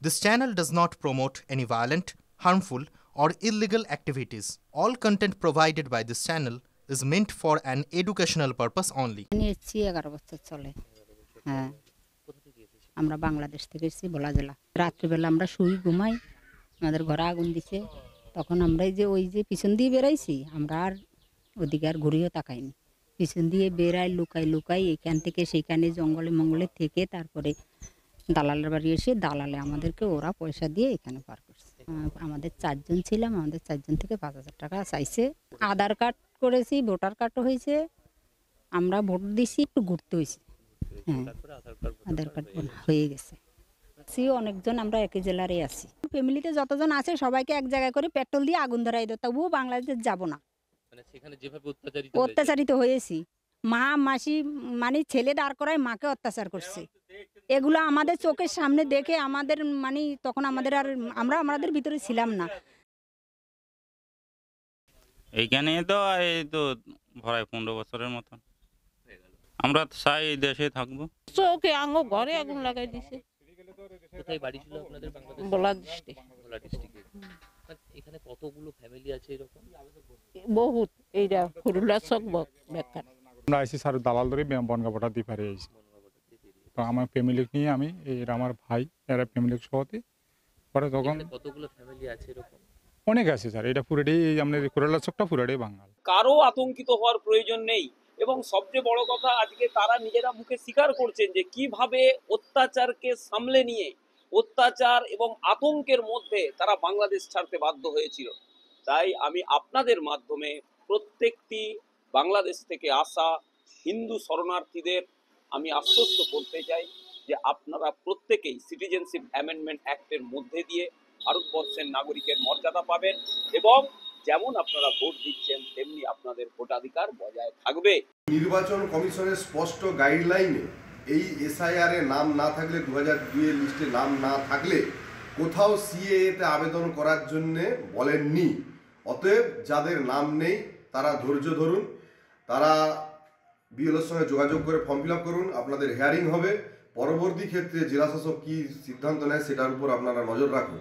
This channel does not promote any violent, harmful, or illegal activities. All content provided by this channel is meant for an educational purpose only. এসেছি 11 বছর চলে। হ্যাঁ, আমরা বাংলাদেশ থেকে এসেছি ভোলা জেলা। রাত্রিবেলা আমরা শুই ঘুমাই, আমাদের ঘরে আগুন দিছে। তখন আমরা এই যে ওই যে পিছন দিয়ে বেরাইছি, আমরা আর ওদিকে আর ঘুরেও তাকাইনি। পিছন দিয়ে বেরাই লুকাই এখান থেকে সেখানে জঙ্গলে মঙ্গলে থেকে তারপরে দালালের বাড়ি এসে দালালে আমাদেরকে ওরা পয়সা দিয়ে এখানে পার করছে। আমাদের 4 জন ছিলাম, আমাদের 4 জন থেকে 5,000 টাকা চাইছে। আধার কার্ড করেছি, ভোটার কার্ডও হয়েছে, আমরা ভোট দিছি, একটু ঘুরতে হয়েছে। হ্যাঁ, আধার কার্ড হয়ে গেছে। অনেকজন আমরা একই জেলারে আছি। ফ্যামিলিতে যতজন আছে সবাইকে এক জায়গায় করে পেট্রোল দিয়ে আগুন ধরাই দেয়, তবুও বাংলাদেশ যাব না। মানে সেখানে যেভাবে অত্যাচারিত হয়েছি, মা মাসি মানে ছেলে দাঁড় করায় মাকে অত্যাচার করছে। এগুলো আমাদের চোখের সামনে দেখে আমাদের মানে তখন আমাদের আর আমরা আমাদের ভিতরে ছিলাম না। এইখানে তো এই তো প্রায় 15 বছরের মতন আমরা চাই দেশে থাকবো। চোখে আঙো ঘরে আগুন লাগাই দিছে। কোথায় বাড়ি ছিল আপনাদের? বাংলাদেশ ভোলা ডিস্ট্রিক্ট। ভোলা ডিস্ট্রিক্টে। এখানে কতগুলো ফ্যামিলি আছে এরকম? বহুত, এইটা ফুরুলা চকবক বেকার। আমরা আইসি স্যার দালাল ধরে বনগাপটা দিয়ে পারে আইসি। তো আমার ফ্যামিলি নিয়ে আমি এরা আমার ভাই এরা ফ্যামিলির সহতে পরে তখন কতগুলো ফ্যামিলি আছে এরকম? অনেক আছে স্যার, এটা পুরোটাই আমাদের কুরালা চকটা পুরোটাই বাঙাল। কারো আতঙ্কিত হওয়ার প্রয়োজন নেই এবং সবচেয়ে বড় কথা আজকে তারা নিজেরা মুখে স্বীকার করছেন যে কিভাবে অত্যাচারকে সামলে নিয়ে অত্যাচার এবং আতঙ্কের মধ্যে তারা বাংলাদেশ ছাড়তে বাধ্য হয়েছিল। তাই আমি আপনাদের মাধ্যমে প্রত্যেকটি বাংলাদেশ থেকে আসা হিন্দু শরণার্থীদের আমি আশ্বস্ত করতে চাই যে আপনারা প্রত্যেকেই সিটিজেনশিপ অ্যামেন্ডমেন্ট অ্যাক্টের মধ্যে দিয়ে ভারতবর্ষের নাগরিকের মর্যাদা পাবেন এবং যেমন আপনারা ভোট দিচ্ছেন তেমনি আপনাদের ভোটাধিকার বজায় থাকবে। নির্বাচন কমিশনের স্পষ্ট গাইডলাইনে এই এসআইআর এ নাম না থাকলে 2002 এর লিস্টে নাম না থাকলে কোথাও সিএএতে আবেদন করার জন্য বলেননি। অতএব যাদের নাম নেই তারা ধৈর্য ধরুন, তারা বিএলওর সঙ্গে যোগাযোগ করে ফর্ম ফিল আপ করুন, আপনাদের হিয়ারিং হবে। পরবর্তী ক্ষেত্রে জেলাশাসক কী সিদ্ধান্ত নেয় সেটার উপর আপনারা নজর রাখুন।